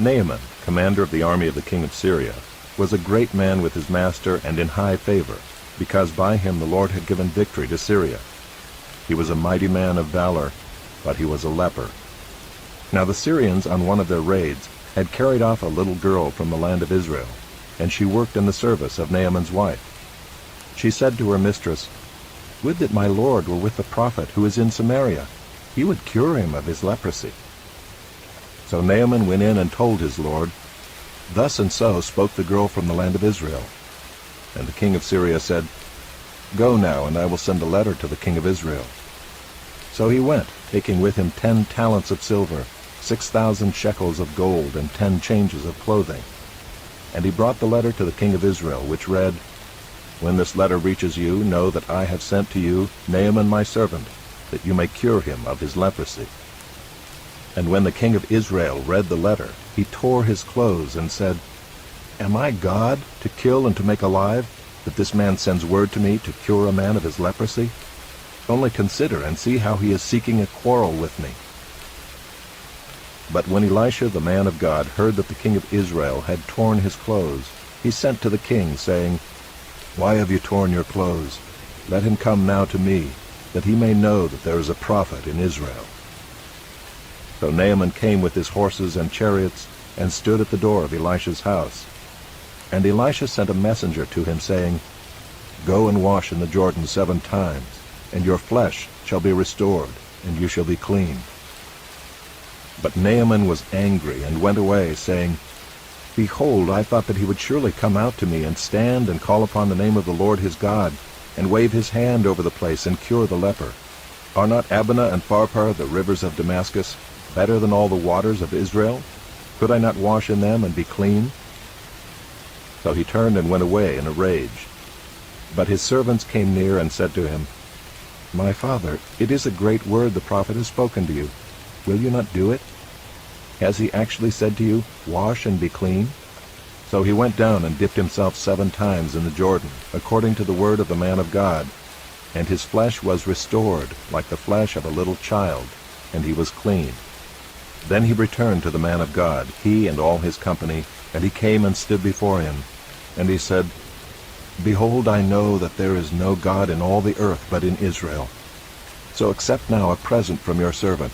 Naaman, commander of the army of the king of Syria, was a great man with his master and in high favor, because by him the Lord had given victory to Syria. He was a mighty man of valor, but he was a leper. Now the Syrians, on one of their raids, had carried off a little girl from the land of Israel, and she worked in the service of Naaman's wife. She said to her mistress, "Would that my lord were with the prophet who is in Samaria. He would cure him of his leprosy." So Naaman went in and told his lord, "Thus and so spoke the girl from the land of Israel." And the king of Syria said, "Go now, and I will send a letter to the king of Israel." So he went, taking with him 10 talents of silver, 6,000 shekels of gold, and 10 changes of clothing. And he brought the letter to the king of Israel, which read, "When this letter reaches you, know that I have sent to you Naaman my servant, that you may cure him of his leprosy." And when the king of Israel read the letter, he tore his clothes and said, "Am I God, to kill and to make alive, that this man sends word to me to cure a man of his leprosy? Only consider and see how he is seeking a quarrel with me." But when Elisha the man of God heard that the king of Israel had torn his clothes, he sent to the king, saying, "Why have you torn your clothes? Let him come now to me, that he may know that there is a prophet in Israel." So Naaman came with his horses and chariots, and stood at the door of Elisha's house. And Elisha sent a messenger to him, saying, "Go and wash in the Jordan 7 times, and your flesh shall be restored, and you shall be clean." But Naaman was angry, and went away, saying, "Behold, I thought that he would surely come out to me, and stand and call upon the name of the Lord his God, and wave his hand over the place, and cure the leper. Are not Abana and Pharpar, the rivers of Damascus, better than all the waters of Israel? Could I not wash in them and be clean?" So he turned and went away in a rage. But his servants came near and said to him, "My father, it is a great word the prophet has spoken to you. Will you not do it? Has he actually said to you, 'Wash and be clean'?" So he went down and dipped himself 7 times in the Jordan, according to the word of the man of God, and his flesh was restored like the flesh of a little child, and he was clean. Then he returned to the man of God, he and all his company, and he came and stood before him. And he said, "Behold, I know that there is no God in all the earth but in Israel. So accept now a present from your servant."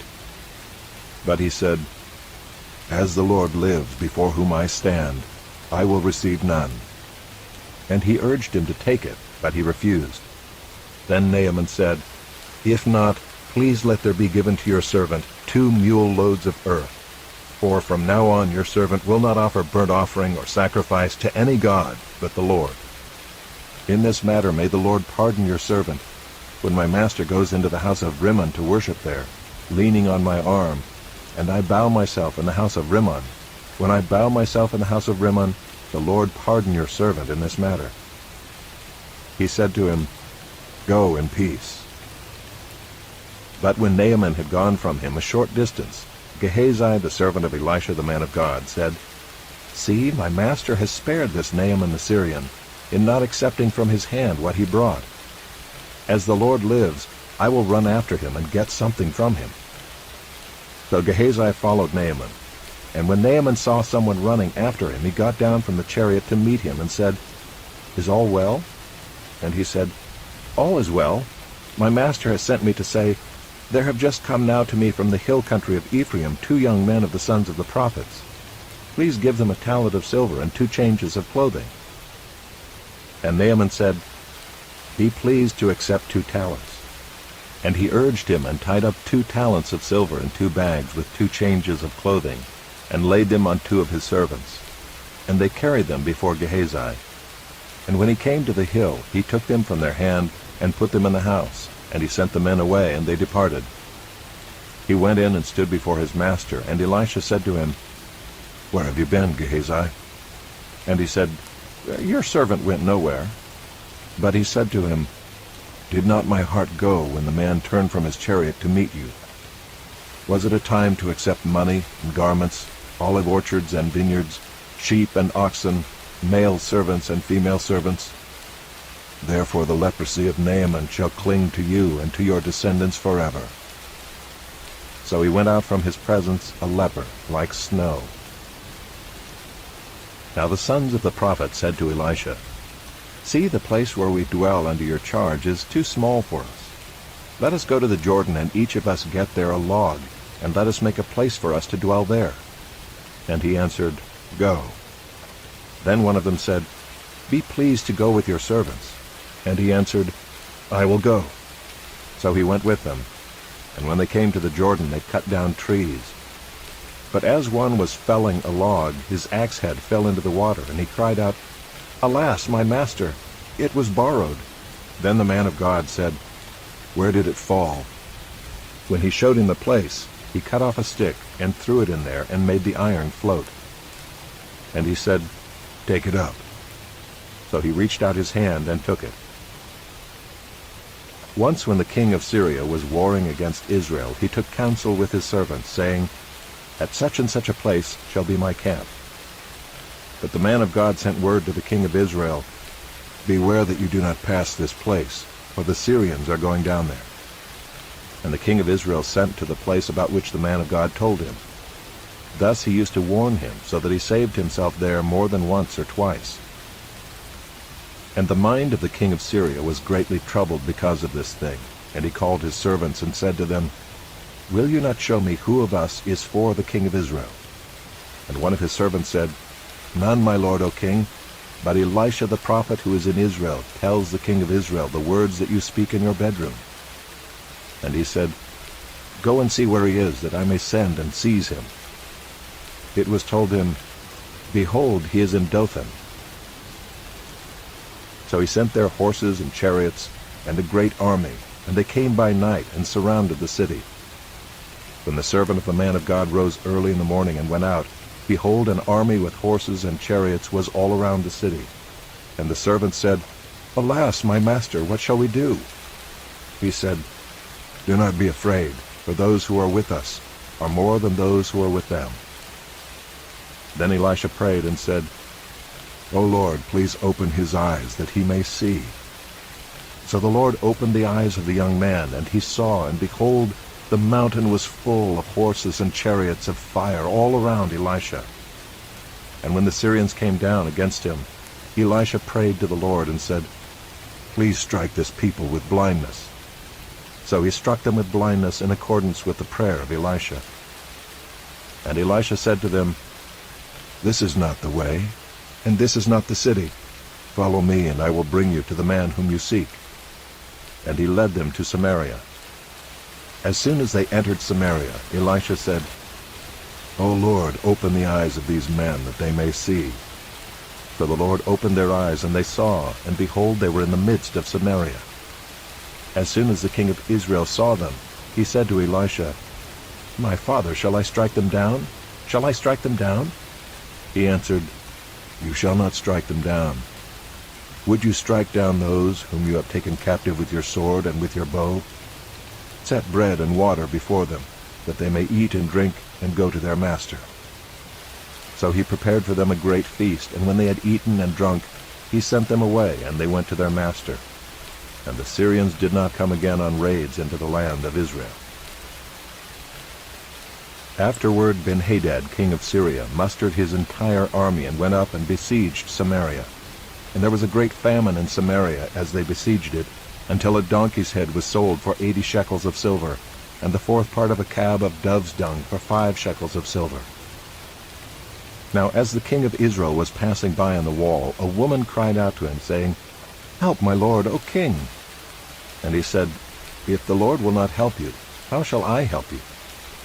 But he said, "As the Lord lives, before whom I stand, I will receive none." And he urged him to take it, but he refused. Then Naaman said, "If not, please let there be given to your servant 2 mule loads of earth. For from now on your servant will not offer burnt offering or sacrifice to any god but the Lord. In this matter may the Lord pardon your servant, when my master goes into the house of Rimmon to worship there, leaning on my arm, and I bow myself in the house of Rimmon. When I bow myself in the house of Rimmon, the Lord pardon your servant in this matter." He said to him, "Go in peace." But when Naaman had gone from him a short distance, Gehazi, the servant of Elisha the man of God, said, "See, my master has spared this Naaman the Syrian, in not accepting from his hand what he brought. As the Lord lives, I will run after him and get something from him." So Gehazi followed Naaman. And when Naaman saw someone running after him, he got down from the chariot to meet him and said, "Is all well?" And he said, "All is well. My master has sent me to say, 'There have just come now to me from the hill country of Ephraim 2 young men of the sons of the prophets. Please give them a talent of silver and 2 changes of clothing.'" And Naaman said, "Be pleased to accept 2 talents. And he urged him, and tied up 2 talents of silver in 2 bags with 2 changes of clothing, and laid them on 2 of his servants. And they carried them before Gehazi. And when he came to the hill, he took them from their hand, and put them in the house, and he sent the men away, and they departed. He went in and stood before his master, and Elisha said to him, "Where have you been, Gehazi?" And he said, "Your servant went nowhere." But he said to him, "Did not my heart go when the man turned from his chariot to meet you? Was it a time to accept money and garments, olive orchards and vineyards, sheep and oxen, male servants and female servants? Therefore the leprosy of Naaman shall cling to you and to your descendants forever." So he went out from his presence a leper, like snow. Now the sons of the prophet said to Elisha, "See, the place where we dwell under your charge is too small for us. Let us go to the Jordan, and each of us get there a log, and let us make a place for us to dwell there." And he answered, "Go." Then one of them said, "Be pleased to go with your servants." And he answered, "I will go." So he went with them, and when they came to the Jordan, they cut down trees. But as one was felling a log, his axe head fell into the water, and he cried out, "Alas, my master, it was borrowed." Then the man of God said, "Where did it fall?" When he showed him the place, he cut off a stick and threw it in there and made the iron float. And he said, "Take it up." So he reached out his hand and took it. Once when the king of Syria was warring against Israel, he took counsel with his servants, saying, "At such and such a place shall be my camp." But the man of God sent word to the king of Israel, "Beware that you do not pass this place, for the Syrians are going down there." And the king of Israel sent to the place about which the man of God told him. Thus he used to warn him, so that he saved himself there more than once or twice. And the mind of the king of Syria was greatly troubled because of this thing. And he called his servants and said to them, "Will you not show me who of us is for the king of Israel?" And one of his servants said, "None, my lord, O king, but Elisha the prophet who is in Israel tells the king of Israel the words that you speak in your bedroom." And he said, "Go and see where he is, that I may send and seize him." It was told him, "Behold, he is in Dothan." So he sent their horses and chariots and a great army, and they came by night and surrounded the city. When the servant of the man of God rose early in the morning and went out, behold, an army with horses and chariots was all around the city. And the servant said, "Alas, my master, what shall we do?" He said, "Do not be afraid, for those who are with us are more than those who are with them." Then Elisha prayed and said, "O Lord, please open his eyes, that he may see." So the Lord opened the eyes of the young man, and he saw, and behold, the mountain was full of horses and chariots of fire all around Elisha. And when the Syrians came down against him, Elisha prayed to the Lord and said, "Please strike this people with blindness." So he struck them with blindness in accordance with the prayer of Elisha. And Elisha said to them, "This is not the way, and this is not the city. Follow me, and I will bring you to the man whom you seek." And he led them to Samaria. As soon as they entered Samaria, Elisha said, "O Lord, open the eyes of these men, that they may see." So the Lord opened their eyes, and they saw, and behold, they were in the midst of Samaria. As soon as the king of Israel saw them, he said to Elisha, "My father, shall I strike them down? Shall I strike them down?" He answered, "You shall not strike them down. Would you strike down those whom you have taken captive with your sword and with your bow? Set bread and water before them, that they may eat and drink and go to their master." So he prepared for them a great feast, and when they had eaten and drunk, he sent them away, and they went to their master. And the Syrians did not come again on raids into the land of Israel. Afterward Ben-Hadad, king of Syria, mustered his entire army and went up and besieged Samaria. And there was a great famine in Samaria as they besieged it, until a donkey's head was sold for 80 shekels of silver, and the fourth part of a cab of dove's dung for 5 shekels of silver. Now as the king of Israel was passing by on the wall, a woman cried out to him, saying, "Help, my lord, O king!" And he said, "If the Lord will not help you, how shall I help you?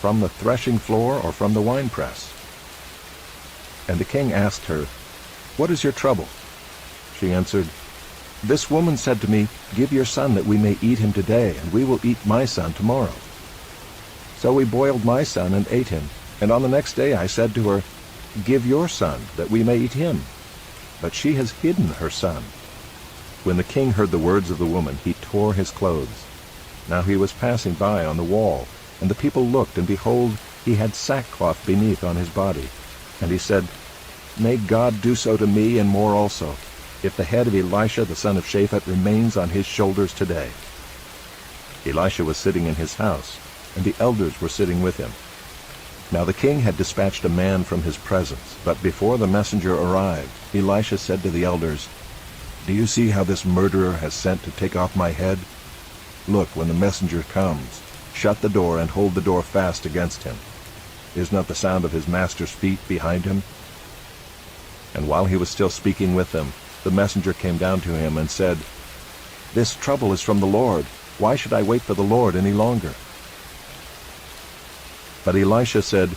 From the threshing floor or from the winepress?" And the king asked her, "What is your trouble?" She answered, "This woman said to me, 'Give your son that we may eat him today, and we will eat my son tomorrow.' So we boiled my son and ate him, and on the next day I said to her, 'Give your son that we may eat him.' But she has hidden her son." When the king heard the words of the woman, he tore his clothes. Now he was passing by on the wall, and the people looked, and behold, he had sackcloth beneath on his body. And he said, "May God do so to me, and more also, if the head of Elisha the son of Shaphat remains on his shoulders today." Elisha was sitting in his house, and the elders were sitting with him. Now the king had dispatched a man from his presence, but before the messenger arrived, Elisha said to the elders, "Do you see how this murderer has sent to take off my head? Look, when the messenger comes, shut the door and hold the door fast against him. Is not the sound of his master's feet behind him?" And while he was still speaking with them, the messenger came down to him and said, "This trouble is from the Lord. Why should I wait for the Lord any longer?" But Elisha said,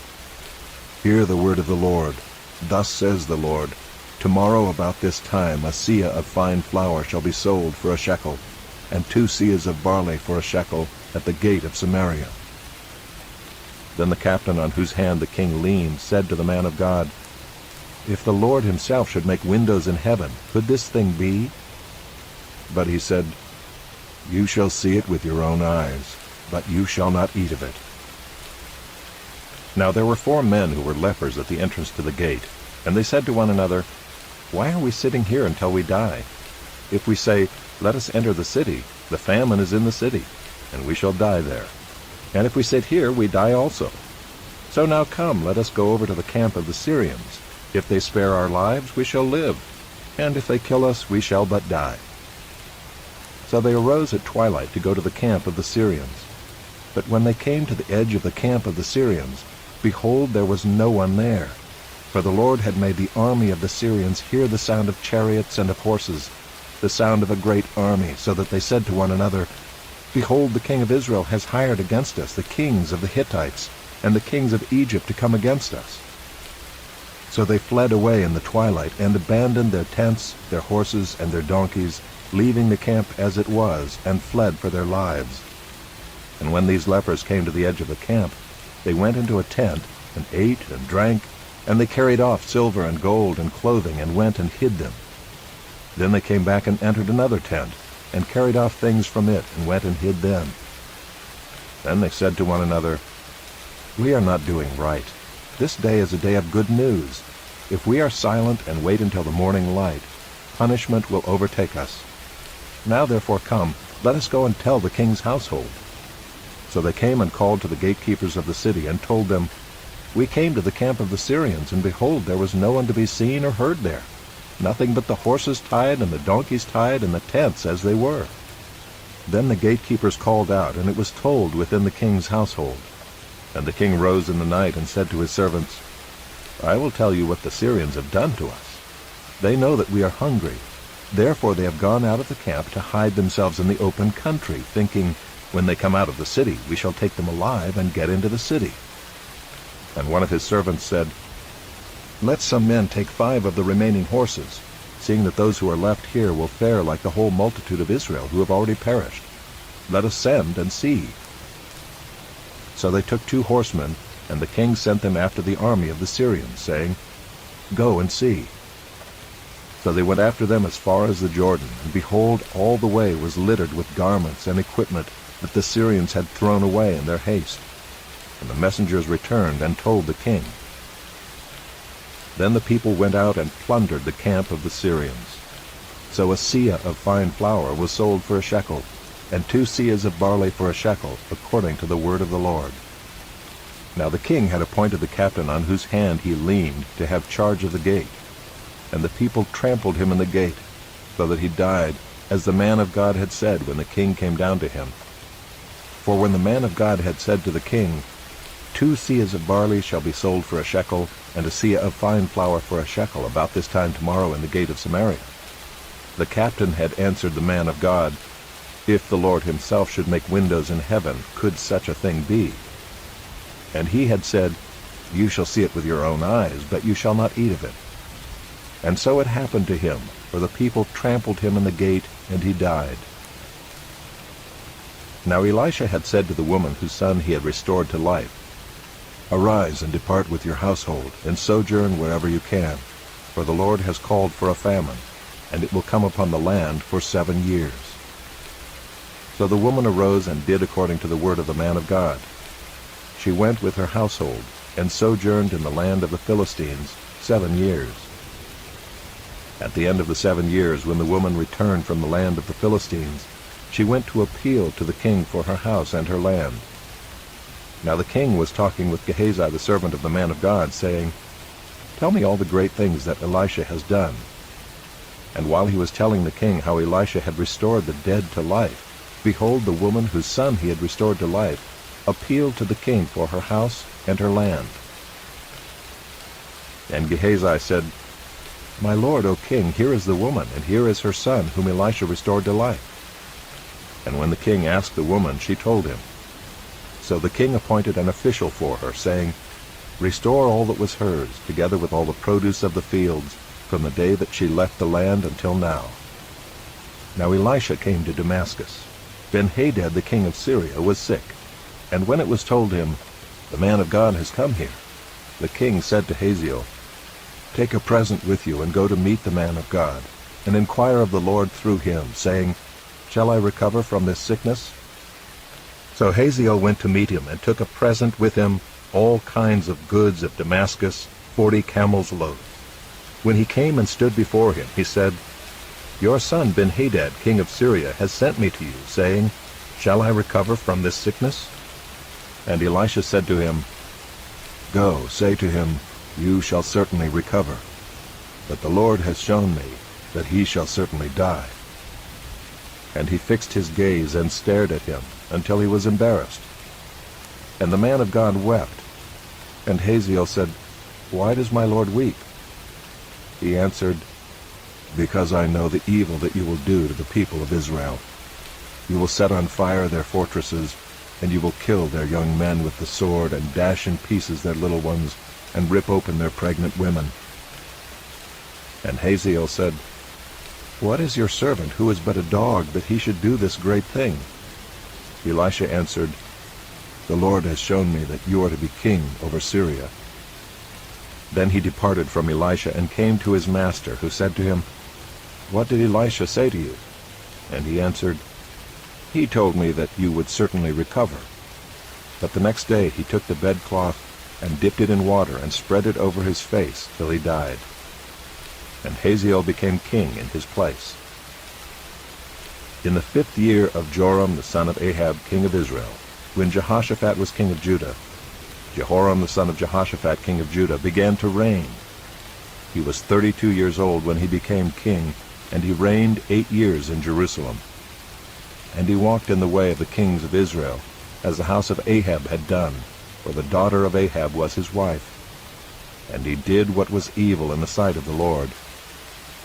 "Hear the word of the Lord. Thus says the Lord, Tomorrow about this time a seah of fine flour shall be sold for a shekel, and 2 seahs of barley for a shekel at the gate of Samaria." Then the captain on whose hand the king leaned said to the man of God, "If the Lord himself should make windows in heaven, could this thing be?" But he said, "You shall see it with your own eyes, but you shall not eat of it." Now there were 4 men who were lepers at the entrance to the gate, and they said to one another, "Why are we sitting here until we die? If we say, 'Let us enter the city,' the famine is in the city, and we shall die there. And if we sit here, we die also. So now come, let us go over to the camp of the Syrians. If they spare our lives, we shall live, and if they kill us, we shall but die." So they arose at twilight to go to the camp of the Syrians. But when they came to the edge of the camp of the Syrians, behold, there was no one there. For the Lord had made the army of the Syrians hear the sound of chariots and of horses, the sound of a great army, so that they said to one another, "Behold, the king of Israel has hired against us the kings of the Hittites and the kings of Egypt to come against us." So they fled away in the twilight and abandoned their tents, their horses, and their donkeys, leaving the camp as it was, and fled for their lives. And when these lepers came to the edge of the camp, they went into a tent, and ate and drank, and they carried off silver and gold and clothing, and went and hid them. Then they came back and entered another tent, and carried off things from it, and went and hid them. Then they said to one another, "We are not doing right. This day is a day of good news. If we are silent and wait until the morning light, punishment will overtake us. Now therefore come, let us go and tell the king's household." So they came and called to the gatekeepers of the city, and told them, "We came to the camp of the Syrians, and behold, there was no one to be seen or heard there, nothing but the horses tied and the donkeys tied and the tents as they were." Then the gatekeepers called out, and it was told within the king's household. And the king rose in the night and said to his servants, "I will tell you what the Syrians have done to us. They know that we are hungry. Therefore they have gone out of the camp to hide themselves in the open country, thinking, 'When they come out of the city, we shall take them alive and get into the city.'" And one of his servants said, "Let some men take 5 of the remaining horses, seeing that those who are left here will fare like the whole multitude of Israel who have already perished. Let us send and see." So they took 2 horsemen, and the king sent them after the army of the Syrians, saying, "Go and see." So they went after them as far as the Jordan, and behold, all the way was littered with garments and equipment that the Syrians had thrown away in their haste. And the messengers returned and told the king. Then the people went out and plundered the camp of the Syrians. So a seah of fine flour was sold for a shekel, and 2 seahs of barley for a shekel, according to the word of the Lord. Now the king had appointed the captain on whose hand he leaned to have charge of the gate. And the people trampled him in the gate, so that he died, as the man of God had said when the king came down to him. For when the man of God had said to the king, 2 seahs of barley shall be sold for a shekel, and a seah of fine flour for a shekel, about this time tomorrow in the gate of Samaria, the captain had answered the man of God, "If the Lord himself should make windows in heaven, could such a thing be?" And he had said, "You shall see it with your own eyes, but you shall not eat of it." And so it happened to him, for the people trampled him in the gate, and he died. Now Elisha had said to the woman whose son he had restored to life, "Arise and depart with your household, and sojourn wherever you can, for the Lord has called for a famine, and it will come upon the land for 7 years." So the woman arose and did according to the word of the man of God. She went with her household, and sojourned in the land of the Philistines 7 years. At the end of the 7 years, when the woman returned from the land of the Philistines, she went to appeal to the king for her house and her land. Now the king was talking with Gehazi the servant of the man of God, saying, "Tell me all the great things that Elisha has done." And while he was telling the king how Elisha had restored the dead to life, behold, the woman whose son he had restored to life appealed to the king for her house and her land. And Gehazi said, "My lord, O king, here is the woman, and here is her son, whom Elisha restored to life." And when the king asked the woman, she told him. So the king appointed an official for her, saying, "Restore all that was hers, together with all the produce of the fields, from the day that she left the land until now." Now Elisha came to Damascus. Ben-Hadad the king of Syria was sick, and when it was told him, "The man of God has come here," the king said to Hazael, "Take a present with you, and go to meet the man of God, and inquire of the Lord through him, saying, Shall I recover from this sickness?" So Hazael went to meet him, and took a present with him, all kinds of goods of Damascus, 40 camels' loads. When he came and stood before him, he said, "Your son Ben-Hadad, king of Syria, has sent me to you, saying, Shall I recover from this sickness?" And Elisha said to him, "Go, say to him, You shall certainly recover. But the Lord has shown me that he shall certainly die." And he fixed his gaze and stared at him until he was embarrassed. And the man of God wept. And Hazael said, "Why does my lord weep?" He answered, "Because I know the evil that you will do to the people of Israel. You will set on fire their fortresses, and you will kill their young men with the sword, and dash in pieces their little ones, and rip open their pregnant women." And Hazael said, "What is your servant, who is but a dog, that he should do this great thing?" Elisha answered, "The Lord has shown me that you are to be king over Syria." Then he departed from Elisha and came to his master, who said to him, "What did Elisha say to you?" And he answered, "He told me that you would certainly recover." But the next day he took the bedcloth and dipped it in water and spread it over his face till he died. And Hazael became king in his place. In the 5th year of Joram the son of Ahab, king of Israel, when Jehoshaphat was king of Judah, Jehoram the son of Jehoshaphat, king of Judah, began to reign. He was 32 years old when he became king, and he reigned 8 years in Jerusalem. And he walked in the way of the kings of Israel, as the house of Ahab had done, for the daughter of Ahab was his wife. And he did what was evil in the sight of the Lord.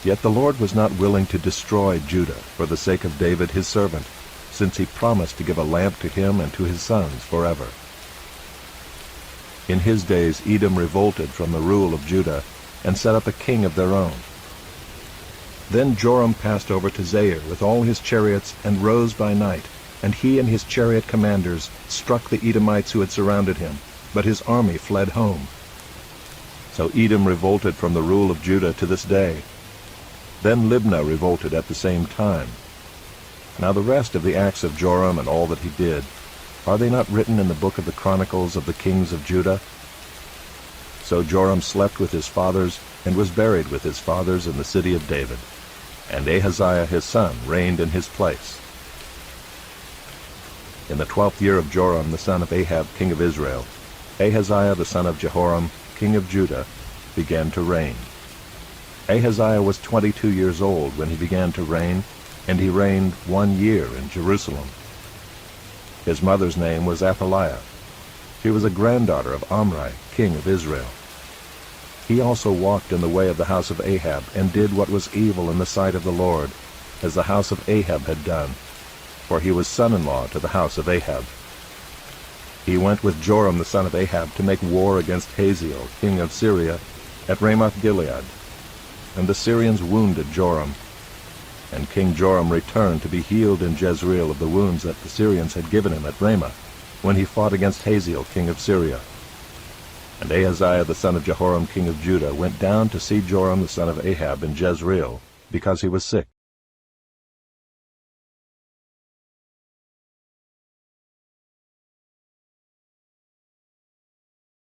Yet the Lord was not willing to destroy Judah for the sake of David his servant, since he promised to give a lamp to him and to his sons forever. In his days Edom revolted from the rule of Judah, and set up a king of their own. Then Joram passed over to Zair with all his chariots, and rose by night, and he and his chariot commanders struck the Edomites who had surrounded him, but his army fled home. So Edom revolted from the rule of Judah to this day. Then Libnah revolted at the same time. Now the rest of the acts of Joram and all that he did, are they not written in the book of the Chronicles of the kings of Judah? So Joram slept with his fathers, and was buried with his fathers in the city of David. And Ahaziah his son reigned in his place. In the 12th year of Joram the son of Ahab, king of Israel, Ahaziah the son of Jehoram, king of Judah, began to reign. Ahaziah was 22 years old when he began to reign, and he reigned 1 year in Jerusalem. His mother's name was Athaliah. She was a granddaughter of Omri, king of Israel. He also walked in the way of the house of Ahab, and did what was evil in the sight of the Lord, as the house of Ahab had done, for he was son-in-law to the house of Ahab. He went with Joram the son of Ahab to make war against Hazael, king of Syria, at Ramoth-Gilead. And the Syrians wounded Joram. And King Joram returned to be healed in Jezreel of the wounds that the Syrians had given him at Ramah, when he fought against Hazael, king of Syria. And Ahaziah the son of Jehoram, king of Judah, went down to see Joram the son of Ahab in Jezreel, because he was sick.